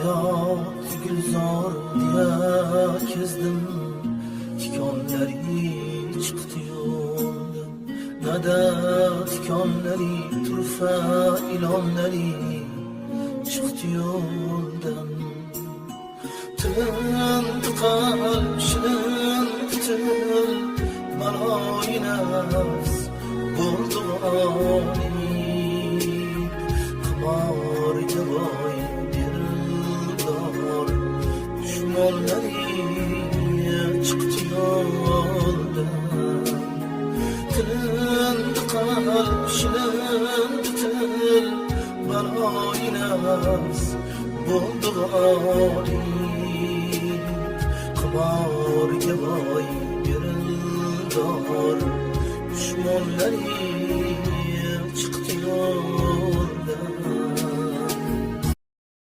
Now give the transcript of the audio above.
hayot gulzor diye kezdim, tikonlari chiqdi yo'ldan. Nada tikonlari, turfa ilonlari chiqdi yo'ldan. Tindi qalb shirin til, maloyi nafs bo'ldi g'olib. Qimorga boy dildor dushmonlari chiqdi yo'ldan. Tindi qalb shirin til, maloyi nafs bo'ldi g'olib. Qimorga boy dildor dushmonlari chiqdi yo'ldan.